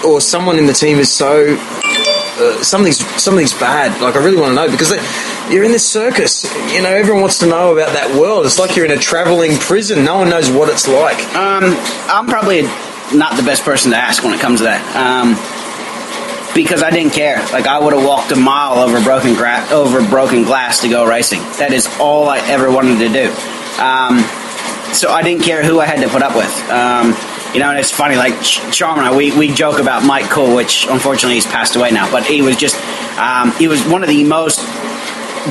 or someone in the team is so something's bad. Like, I really want to know, because you're in this circus. Everyone wants to know about that world. It's like you're in a traveling prison. No one knows what it's like. I'm probably not the best person to ask when it comes to that. Because I didn't care. Like, I would have walked a mile over broken glass to go racing. That is all I ever wanted to do. So I didn't care who I had to put up with. And it's funny, like, Charm and I, we joke about Mike Cole, which unfortunately he's passed away now, but he was just, he was one of the most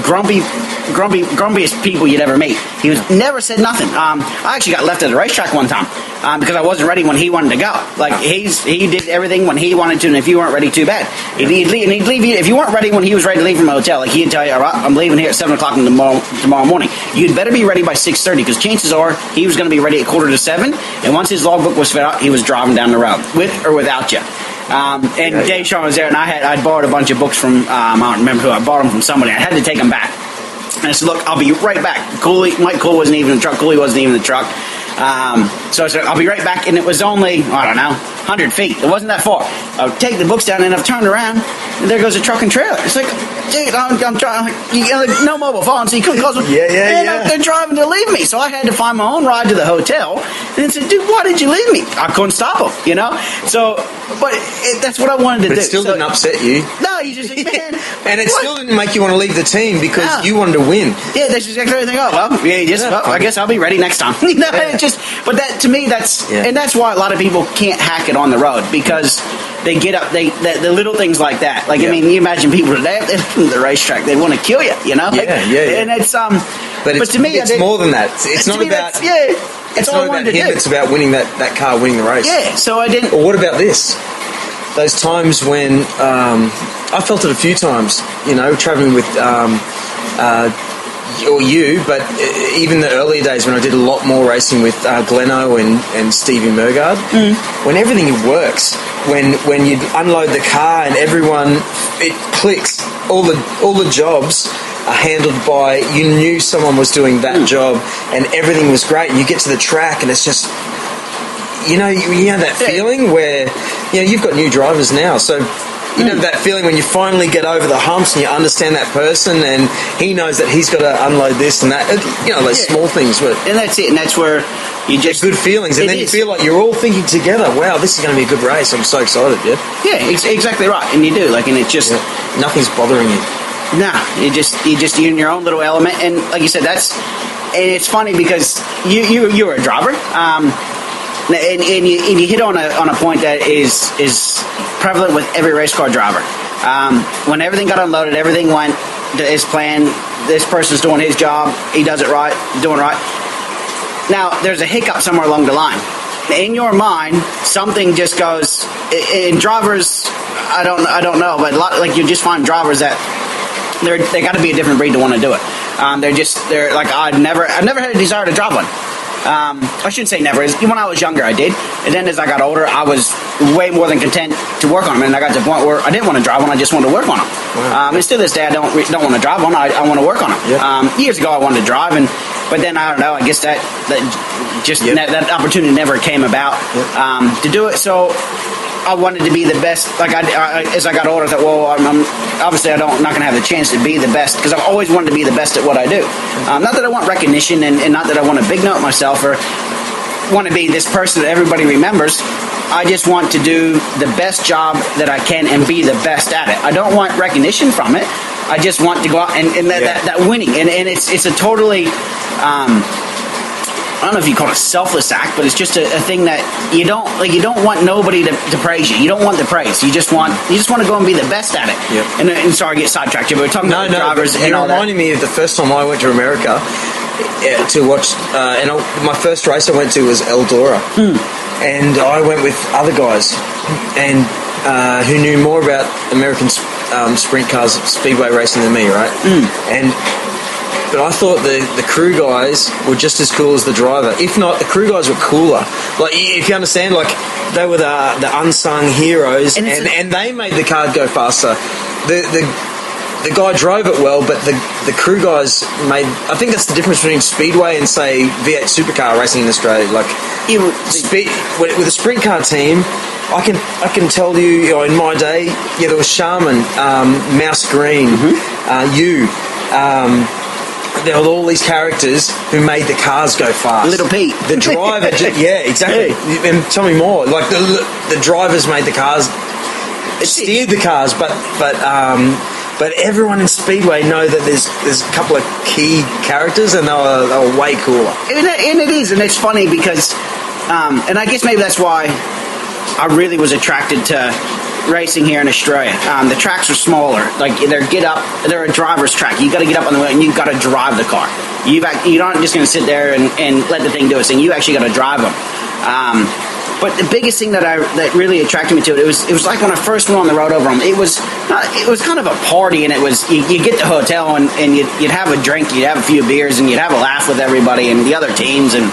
grumpiest people you'd ever meet. He never said nothing. I actually got left at the racetrack one time because I wasn't ready when he wanted to go. Like, he did everything when he wanted to, and if you weren't ready, too bad. He'd leave you if you weren't ready when he was ready to leave from the hotel. Like, he'd tell you, all right, I'm leaving here at 7 o'clock tomorrow morning. You'd better be ready by 6:30, because chances are he was going to be ready at 6:45, and once his logbook was filled out, he was driving down the road with or without you. Dave Sean was there, and I'd borrowed a bunch of books from, I don't remember who, I bought them from somebody. I had to take them back. And I said, look, I'll be right back. Mike Cooley wasn't even in the truck. Cooley wasn't even in the truck. So I said, I'll be right back. And it was only, 100 feet. It wasn't that far. I'll take the books down, and I've turned around, and there goes a truck and trailer. It's like, dude, I'm trying, no mobile phone, so you couldn't call them. Yeah. They're driving to leave me. So I had to find my own ride to the hotel. And then said, dude, why did you leave me? I couldn't stop them, So, but that's what I wanted to do. But it still didn't upset you. No, you just think, man. And it still didn't make you want to leave the team because you wanted to win. Yeah, that's exactly everything. Oh, well, I guess I'll be ready next time. But that, to me, and that's why a lot of people can't hack it on the road, because they get up, the little things like that. Like, I mean, you imagine people today, if they live in the racetrack, they'd want to kill you, And it's, but to me, it's more than that. It's not about, it's not about him, it's about winning that car, winning the race. Yeah, so I didn't. Or what about this? Those times when, I felt it a few times, traveling with, or you, but even the earlier days when I did a lot more racing with Gleno and Stevie Mergard, when everything works, when you unload the car and it clicks, all the jobs are handled by, you knew someone was doing that job, and everything was great, and you get to the track and it's just, you know that feeling where, you've got new drivers now, so you know that feeling when you finally get over the humps and you understand that person, and he knows that he's got to unload this and that. Those small things. And that's it. And that's where you just good feelings, and then you feel like you're all thinking together. Wow, this is going to be a good race. I'm so excited. Yeah, exactly right. And you do and it just nothing's bothering you. Nah, you're in your own little element. And like you said, and it's funny because you were a driver. And you hit on a point that is prevalent with every race car driver. When everything got unloaded, everything went to his plan. This person's doing his job. He does it right, doing right. Now, there's a hiccup somewhere along the line. In your mind, something just goes. In drivers, I don't know, but you just find drivers that they got to be a different breed to want to do it. They're like, I've never had a desire to drive one. I shouldn't say never. When I was younger, I did. And then as I got older, I was way more than content to work on them. And I got to the point where I didn't want to drive one. I just wanted to work on them. Wow. And still this day, I don't want to drive one. I want to work on them. Yep. Years ago, I wanted to drive. But then, I don't know, I guess that opportunity never came about to do it. So I wanted to be the best. Like as I got older, I thought, well, I'm obviously not going to have the chance to be the best, because I've always wanted to be the best at what I do. Not that I want recognition, and not that I want to big note myself or want to be this person that everybody remembers. I just want to do the best job that I can and be the best at it. I don't want recognition from it. I just want to go out and that winning, and it's a totally. I don't know if you call it a selfless act, but it's just a thing that you don't want nobody to praise you. You don't want the praise. You just want to go and be the best at it. Yep. And sorry, I get sidetracked here, but we're talking about drivers and all that. It reminded me of the first time I went to America to watch, and my first race I went to was Eldora, and I went with other guys and who knew more about American sprint cars, speedway racing than me, right? But I thought the crew guys were just as cool as the driver. If not, the crew guys were cooler. Like, if you understand, like, they were the unsung heroes, and they made the car go faster. The guy drove it well, but the crew guys made. I think that's the difference between speedway and, say, V8 supercar racing in Australia. Like, with a sprint car team, I can tell you, in my day, there was Charmin, Mouse Green, you. There were all these characters who made the cars go fast. Little Pete. The driver, exactly. Hey. And tell me more. Like the drivers made the cars, steered the cars, but everyone in Speedway know that there's a couple of key characters, and they were way cooler. And it is, and it's funny because, and I guess maybe that's why I really was attracted to racing here in Australia. The tracks are smaller. Like they're a driver's track. You got to get up on the wheel and you got to drive the car. You're not just going to sit there and let the thing do its thing. You actually got to drive them. But the biggest thing that really attracted me to it was like when I first went on the road over them. It was kind of a party, and it was you get to the hotel and you'd have a drink, you'd have a few beers, and you'd have a laugh with everybody and the other teams, and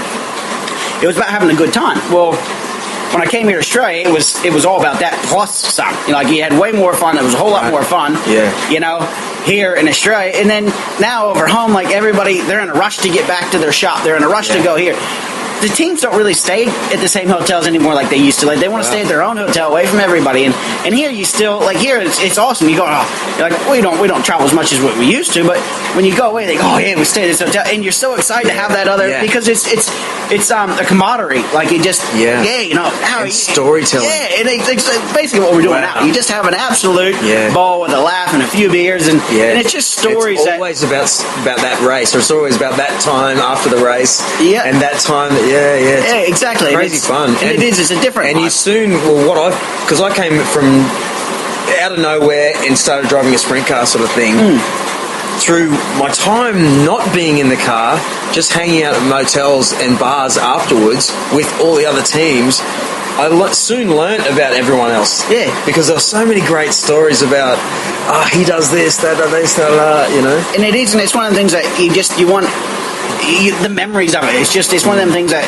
it was about having a good time. Well, when I came here to Australia, it was all about that plus some. Like you had way more fun. It was a whole lot more fun. Yeah. Here in Australia, and then now over home, like everybody, they're in a rush to get back to their shop. They're in a rush to go here. The teams don't really stay at the same hotels anymore like they used to. Like they want to stay at their own hotel away from everybody. And here you still here it's awesome. You go, you're like we don't travel as much as what we used to, but when you go away, they go, we stay at this hotel, and you're so excited to have that other because it's a camaraderie. Like it just how and storytelling. Yeah, and it's basically what we're doing now. You just have an absolute ball with a laugh and a few beers, and it's just stories. It's always about that race, or it's always about that time after the race. Yeah, and that time. Yeah, exactly. Crazy fun. And it's a different. And you soon, because I came from out of nowhere and started driving a sprint car sort of thing. Through my time not being in the car, just hanging out at motels and bars afterwards with all the other teams, I soon learnt about everyone else. Yeah. Because there were so many great stories about, he does this, that, And it is, and it's one of the things that you want. The memories of it. It's one of them things that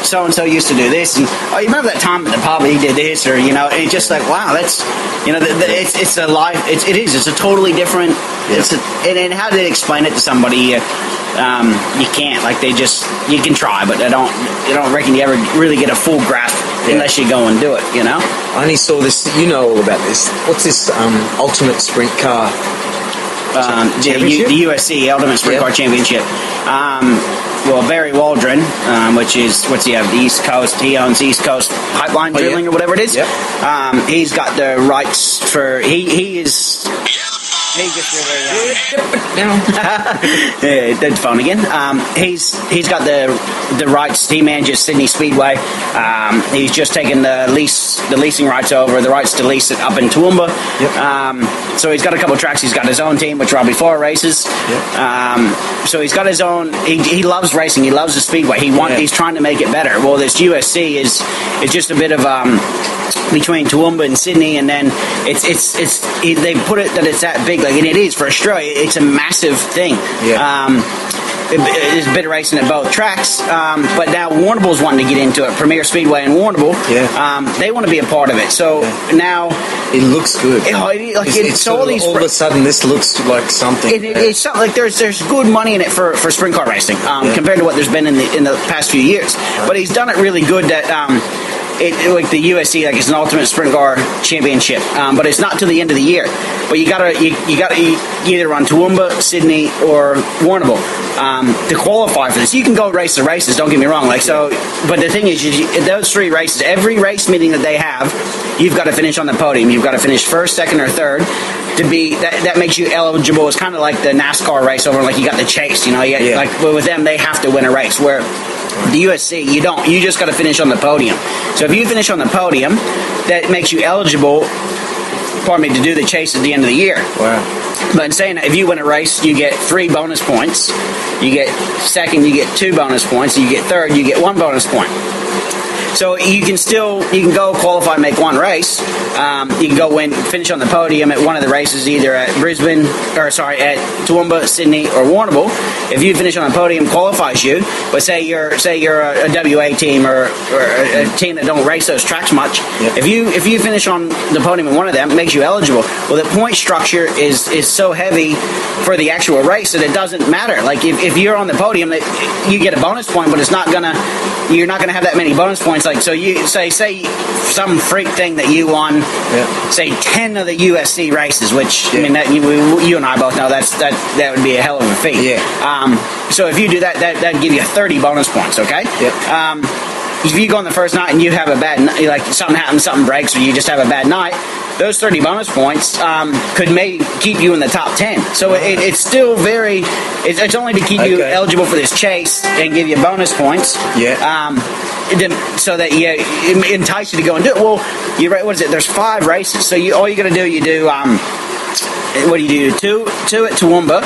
so and so used to do this, and you remember that time at the pub he did this, or it's just like wow, that's it's a life. It's a totally different. Yeah. And how to explain it to somebody? You can't. Like you can try, but I don't reckon you ever really get a full grasp unless you go and do it. I only saw this. You know all about this. What's this ultimate sprint car? The USC Ultimate Sprint Car Championship. Barry Waldron, which is what's he have? The East Coast. He owns East Coast Pipeline Drilling or whatever it is. Yep. He's got the rights for. He is. He just dead phone again. He's got the rights. He manages Sydney Speedway. He's just taken the leasing rights over, the rights to lease it up in Toowoomba. Yep. So he's got a couple of tracks. He's got his own team, which are before races. Yep. So he's got his own. He loves racing. He loves the speedway. He's trying to make it better. Well, this USC is just a bit of between Toowoomba and Sydney, and then they put it that it's that big. Like, and it is for Australia. It's a massive thing. Yeah. There's a bit of racing at both tracks, but now Warrnambool's wanting to get into it. Premier Speedway and Warrnambool, they want to be a part of it. So now it looks good. All of a sudden, this looks like something. It's something like there's good money in it for sprint car racing compared to what there's been in the past few years. But he's done it really good that. Like the USC, like it's an ultimate sprint car championship, but it's not till the end of the year. But you gotta either run Toowoomba, Sydney, or Warrnambool to qualify for this. You can go race the races. Don't get me wrong. But the thing is, those three races, every race meeting that they have, you've got to finish on the podium. You've got to finish first, second, or third. To be that makes you eligible. It's kind of like the NASCAR race over. Like you got the chase. Like with them, they have to win a race. Where the USC, you don't. You just got to finish on the podium. So if you finish on the podium, that makes you eligible, to do the chase at the end of the year. Wow. But in saying that, if you win a race, you get 3 bonus points. You get second, you get 2 bonus points. You get third, you get 1 bonus point. So you can go qualify and make one race. You can go finish on the podium at one of the races, either at at Toowoomba, Sydney, or Warrnambool. If you finish on the podium, qualifies you. But say you're a WA team or a team that don't race those tracks much. Yep. If you finish on the podium in one of them, it makes you eligible. Well, the point structure is so heavy for the actual race that it doesn't matter. Like if you're on the podium, you get a bonus point, but you're not gonna have that many bonus points points. Like, so you say some freak thing that you won, say 10 of the USC races, which I mean, that you and I both know that would be a hell of a feat. Yeah. So if you do that'd give you 30 bonus points. Okay. Yep. If you go on the first night and you have a bad night, like something happens, something breaks, or you just have a bad night, those 30 bonus points could maybe keep you in the top 10. So it's still it's only to keep you eligible for this chase and give you bonus points. Yeah. So that it entice you to go and do it. Well, what is it? There's 5 races. So all you got to do, what do you do? 2 at Toowoomba,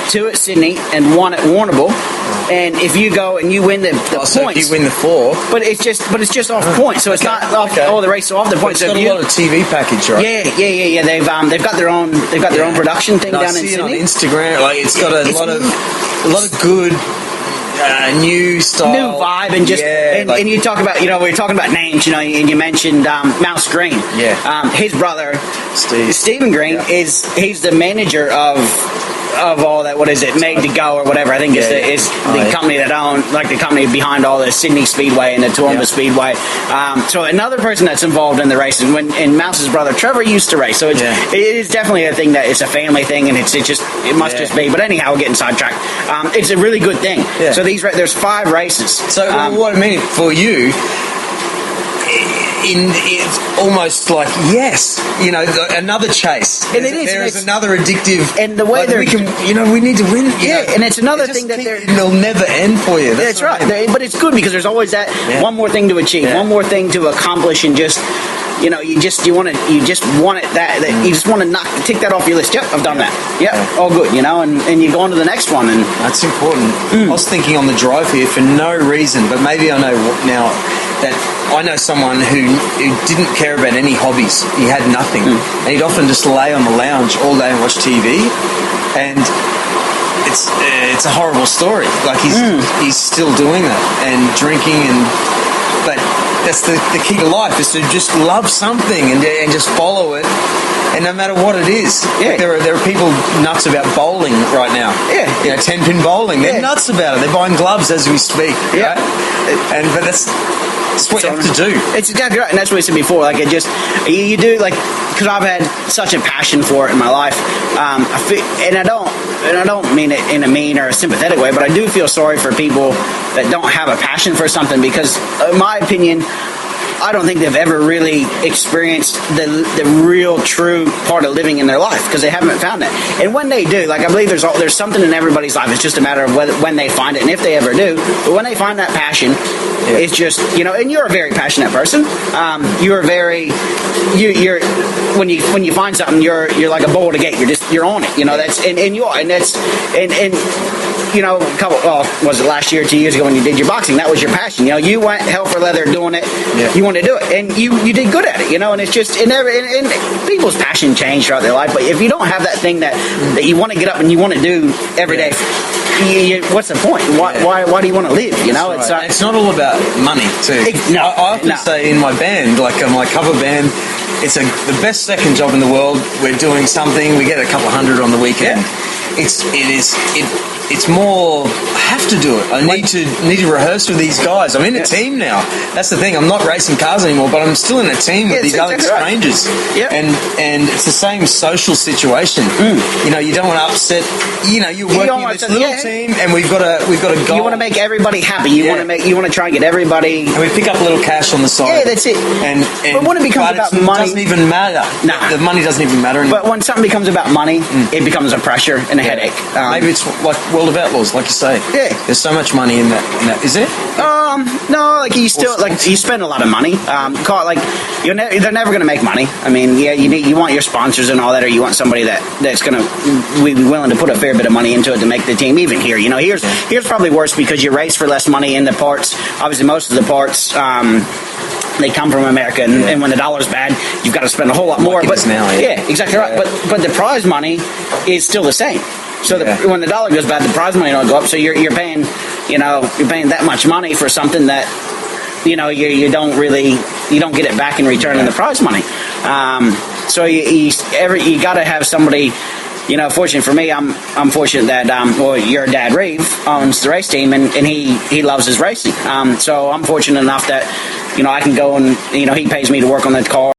2 at Sydney, and 1 at Warrnambool. And if you go and you win the points, if you win the 4, but it's just off points. So it's not off all the races off the points. It's got a lot of TV package, right? Yeah. They've got their own production thing down in Sydney. On Instagram, like it's got a lot of good. New style, new vibe, and just and you talk about we're talking about names, and you mentioned Mouse Green. His brother Stephen Green he's the manager of all that. What is it? Made to Go or whatever. I think is the company that the company behind all the Sydney Speedway and the Toowoomba Speedway. So another person that's involved in the racing. And Mouse's brother Trevor used to race. So it is definitely a thing that it's a family thing, and it must just be. But anyhow, we're getting sidetracked. It's a really good thing. Yeah. So there's 5 races. So what I mean for you. It's almost like another chase. And it is. There's another addictive. And the way we need to win. And it's another thing that it'll never end for you. That's right. But it's good because there's always that one more thing to achieve, one more thing to accomplish, and just. You just want it. You just want it. You just want to tick that off your list. Yep, I've done that. Yep, all good. And you go on to the next one. And that's important. I was thinking on the drive here for no reason, but maybe I know now that I know someone who didn't care about any hobbies. He had nothing, and he'd often just lay on the lounge all day and watch TV. And it's a horrible story. Like he's still doing that and drinking but. That's the key to life, is to just love something and just follow it, and no matter what it is. Yeah. There are people nuts about bowling right now. Yeah. 10-pin bowling. They're nuts about it. They're buying gloves as we speak. Yeah. Right? But that's what you have to do. It's exactly right, and that's what I said before. Like you do, like, because I've had such a passion for it in my life. And I don't mean it in a mean or a sympathetic way, but I do feel sorry for people that don't have a passion for something, because, in my opinion, I don't think they've ever really experienced the real, true part of living in their life, because they haven't found it. And when they do, like, I believe there's something in everybody's life. It's just a matter of when they find it, and if they ever do. But when they find that passion, it's just, and you're a very passionate person. You're when you find something, you're like a bull at a gate. You're on it. Was it last year or 2 years ago when you did your boxing? That was your passion. You went hell for leather doing it. Yeah. You want to do it, and you did good at it. And it's just and people's passion change throughout their life. But if you don't have that thing that you want to get up and you want to do every day, what's the point? Why do you want to live? Right. It's not all about money too. I often say in my band, like my cover band, it's the best second job in the world. We're doing something. We get a couple of hundred on the weekend. Yeah. It's more, I have to do it. I need to rehearse with these guys. I'm in a team now. That's the thing. I'm not racing cars anymore, but I'm still in a team with these other strangers. Right. And it's the same social situation. You don't want to upset. You're working in this little team, and we've got a goal. You want to make everybody happy. You want to try and get everybody. And we pick up a little cash on the side. Yeah, that's it. But when it becomes about money, it doesn't even matter. Nah. The money doesn't even matter anymore. But when something becomes about money, it becomes a pressure and a headache. Maybe it's like World of Outlaws, like you say. Yeah. There's so much money in that. Is there? No, like you spend a lot of money. They're never going to make money. I mean, you want your sponsors and all that, or you want somebody that's going to be willing to put a fair bit of money into it to make the team. Even here, here's probably worse, because you race for less money in the parts. Obviously, most of the parts. They come from America, and when the dollar's bad, you've got to spend a whole lot more. But now, exactly right. But the prize money is still the same. So when the dollar goes bad, the prize money don't go up. So you're paying, you're paying that much money for something that, you don't get it back in return in the prize money. So you got to have somebody fortunately for me, I'm fortunate that your dad Reeve owns the race team, and he loves his racing. So I'm fortunate enough that I can go and he pays me to work on the car.